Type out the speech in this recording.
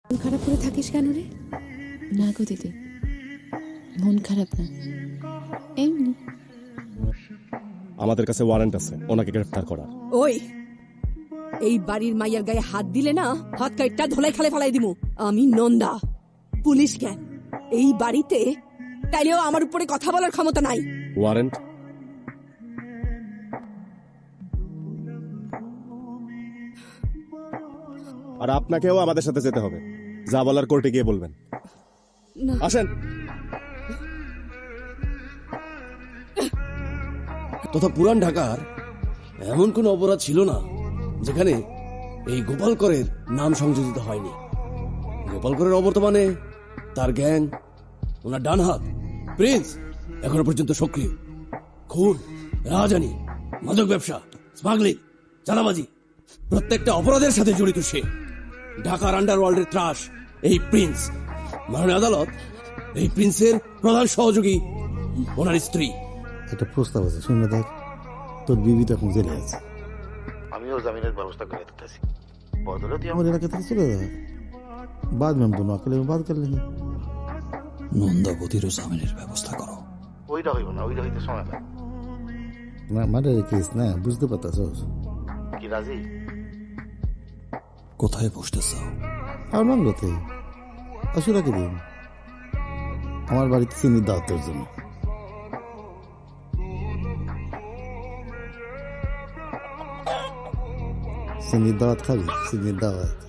মন খারাপ করে থাকিস কেন রে? না গো দিদি, মন খারাপ না, এমনি। আমাদের কাছে ওয়ারেন্ট আছে ওনাকে গ্রেফতার করার। ওই এই বাড়ির মাইয়ার গায়ে হাত দিলে না, হাত কাইটটা ধোলাই খালে ফেলাই দিমু। আমি নন্দা, পুলিশ কেন এই বাড়িতে, তাইলেও আমার উপরে কথা বলার ক্ষমতা নাই। ওয়ারেন্ট? আর আপনাকেও আমাদের সাথে যেতে হবে, যা বলার কোর্টে গিয়ে বলবেন। না। আসেন। তথা পুরান ঢাকার এমন কোন অপরাধ ছিল না যেখানে এই গোপালকরের নাম সংযোজিত হয়নি। গোপালকরের অবর্তমানে তার গ্যাং, ওনার ডান হাত প্রিন্স এখনো পর্যন্ত সক্রিয়। খুন, রাহাজানি, মাদক ব্যবসা, স্মাগলিং, চাঁদাবাজি, প্রত্যেকটা অপরাধের সাথে জড়িত সে। ঢাকার আন্ডারওয়ার্ল্ডের ত্রাস এই প্রিন্স। মাননীয় আদালত এই প্রিন্সের প্রধান সহযোগী ওনার স্ত্রী। একটা প্রস্তাব আছে, শুনে দেখ। তোর বিবি তো এখন জেলে আছে, আমিও জামিনের ব্যবস্থা করে দিতেছি। বদলে তুই আমার এলাকা থেকে চলে যাবে। बाद में हम दोनों अकेले में बात कर लेंगे। নন্দাবতীরও জামিনের ব্যবস্থা করো। ওইটা হইব না, ওইটা হইতে সময় লাগবে। না মার্ডার কেস না, বুঝতে পারতাছস? কি রাজি? কোথায় বসতে চাও? আর মামলাতে আসুরাকে দিন আমার বাড়িতে চিনির দাওয়াতের জন্য। চিনির দাওয়াত খাবি? চিনির দাওয়াত